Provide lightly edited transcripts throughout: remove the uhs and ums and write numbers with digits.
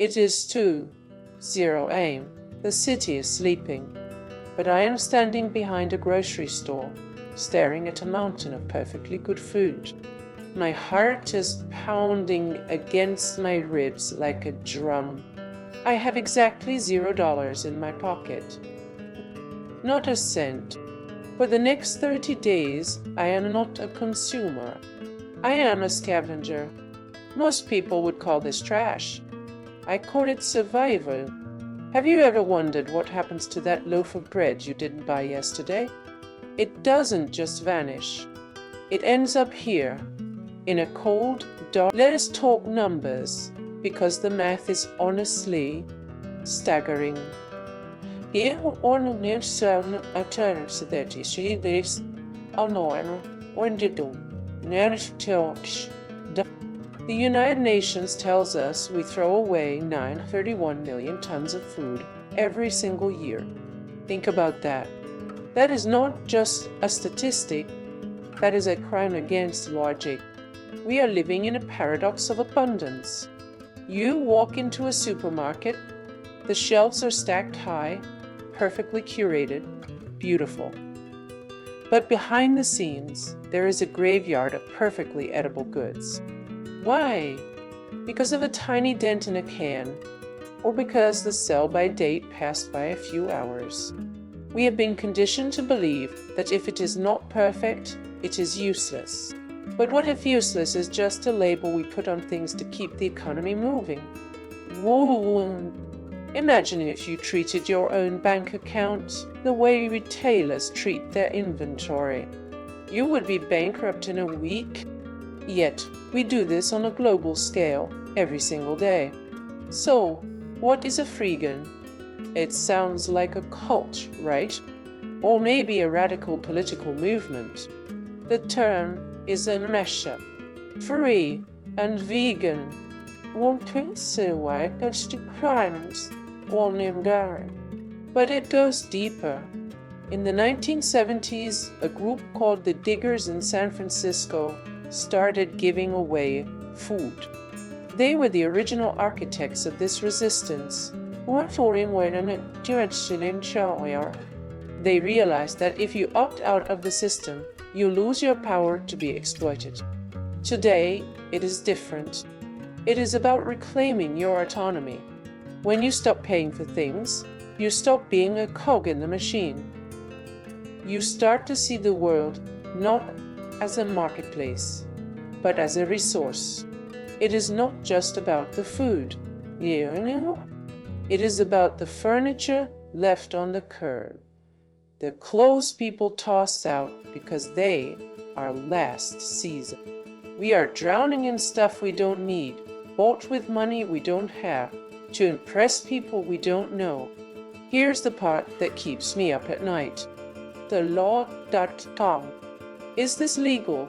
It is 2:0 a.m. The city is sleeping, but I am standing behind a grocery store, staring at a mountain of perfectly good food. My heart is pounding against my ribs like a drum. I have exactly $0 in my pocket. Not a cent. For the next 30 days, I am not a consumer. I am a scavenger. Most people would call this trash. I call it survival. Have you ever wondered what happens to that loaf of bread you didn't buy yesterday? It doesn't just vanish. It ends up here, in a cold, dark... Let us talk numbers, because the math is honestly staggering. The United Nations tells us we throw away 931 million tons of food every single year. Think about that. That is not just a statistic, that is a crime against logic. We are living in a paradox of abundance. You walk into a supermarket, the shelves are stacked high, perfectly curated, beautiful. But behind the scenes, there is a graveyard of perfectly edible goods. Why? Because of a tiny dent in a can, or because the sell-by date passed by a few hours. We have been conditioned to believe that if it is not perfect, it is useless. But what if useless is just a label we put on things to keep the economy moving? Whoa. Imagine if you treated your own bank account the way retailers treat their inventory. You would be bankrupt in a week. Yet, we do this on a global scale every single day. So, what is a Freegan? It sounds like a cult, right? Or maybe a radical political movement. The term is a mashup. Free and vegan. But it goes deeper. In the 1970s, a group called the Diggers in San Francisco started giving away food. They were the original architects of this resistance. They realized that if you opt out of the system, you lose your power to be exploited. Today, it is different. It is about reclaiming your autonomy. When you stop paying for things, you stop being a cog in the machine. You start to see the world not as a marketplace, but as a resource. It is not just about the food. It is about the furniture left on the curb, the clothes people toss out because they are last season. We are drowning in stuff we don't need, bought with money we don't have, to impress people we don't know. Here's the part that keeps me up at night. The law.com. Is this legal?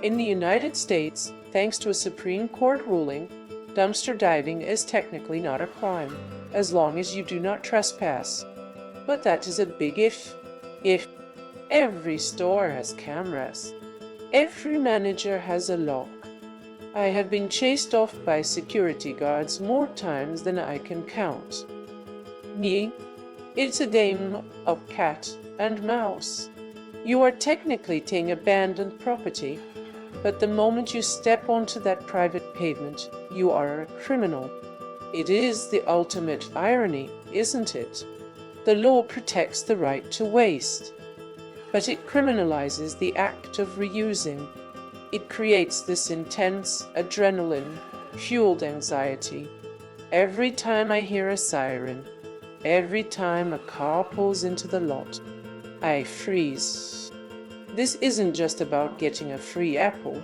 In the United States, thanks to a Supreme Court ruling, dumpster diving is technically not a crime, as long as you do not trespass. But that is a big if. If every store has cameras, every manager has a lock. I have been chased off by security guards more times than I can count. It's a game of cat and mouse. You are technically taking abandoned property, but the moment you step onto that private pavement, you are a criminal. It is the ultimate irony, isn't it? The law protects the right to waste, but it criminalizes the act of reusing. It creates this intense, adrenaline-fueled anxiety. Every time I hear a siren, every time a car pulls into the lot, I freeze. This isn't just about getting a free apple.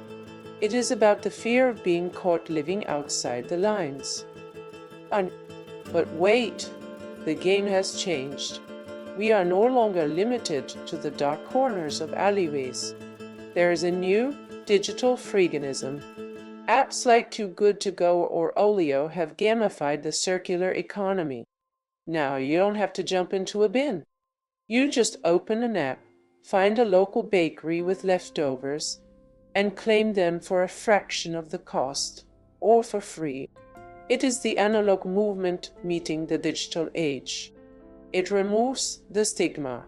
It is about the fear of being caught living outside the lines. But wait, the game has changed. We are no longer limited to the dark corners of alleyways. There is a new digital freeganism. Apps like Too Good To Go or Olio have gamified the circular economy. Now you don't have to jump into a bin. You just open an app, find a local bakery with leftovers, and claim them for a fraction of the cost, or for free. It is the analog movement meeting the digital age. It removes the stigma.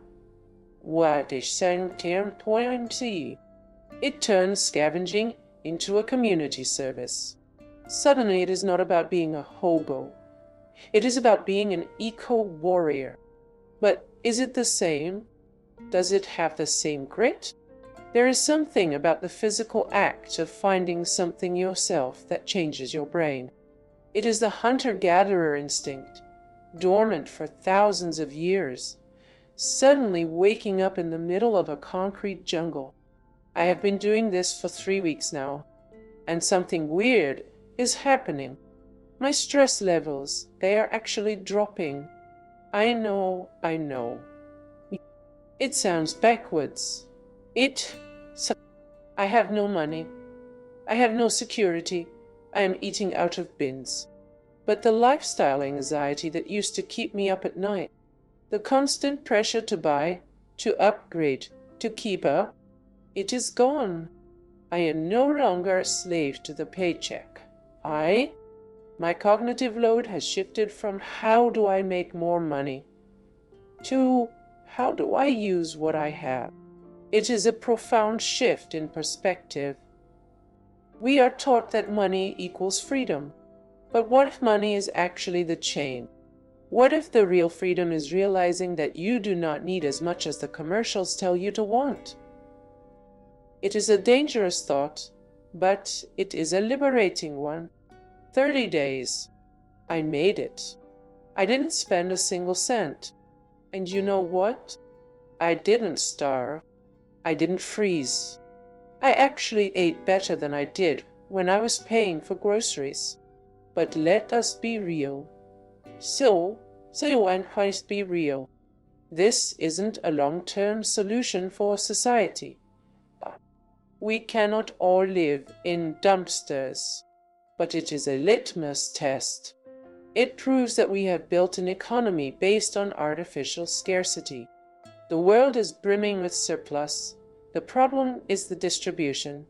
It turns scavenging into a community service. Suddenly, it is not about being a hobo. It is about being an eco-warrior. But is it the same? Does it have the same grit? There is something about the physical act of finding something yourself that changes your brain. It is the hunter-gatherer instinct, dormant for thousands of years, suddenly waking up in the middle of a concrete jungle. I have been doing this for 3 weeks now, and something weird is happening. My stress levels, they are actually dropping. I know. It sounds backwards. I have no money. I have no security. I am eating out of bins. But the lifestyle anxiety that used to keep me up at night, the constant pressure to buy, to upgrade, to keep up, it is gone. I am no longer a slave to the paycheck. My cognitive load has shifted from how do I make more money to how do I use what I have. It is a profound shift in perspective. We are taught that money equals freedom. But what if money is actually the chain? What if the real freedom is realizing that you do not need as much as the commercials tell you to want? It is a dangerous thought, but it is a liberating one. 30 days. I made it. I didn't spend a single cent. And you know what? I didn't starve. I didn't freeze. I actually ate better than I did when I was paying for groceries. But let us be real. So and be real. This isn't a long-term solution for society. We cannot all live in dumpsters, but it is a litmus test. It proves that we have built an economy based on artificial scarcity. The world is brimming with surplus. The problem is the distribution.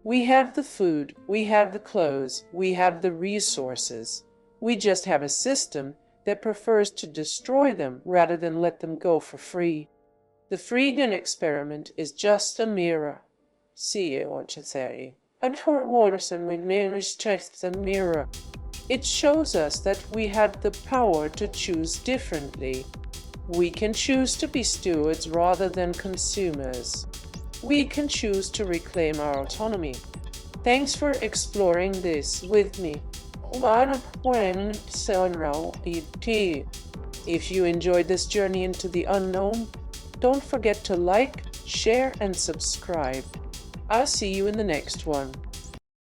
We have the food, we have the clothes, we have the resources. We just have a system that prefers to destroy them rather than let them go for free. The Freegan experiment is just a mirror. See what you say. And for Watterson, we managed to test the mirror. It shows us that we have the power to choose differently. We can choose to be stewards rather than consumers. We can choose to reclaim our autonomy. Thanks for exploring this with me. If you enjoyed this journey into the unknown, don't forget to like, share, and subscribe. I'll see you in the next one.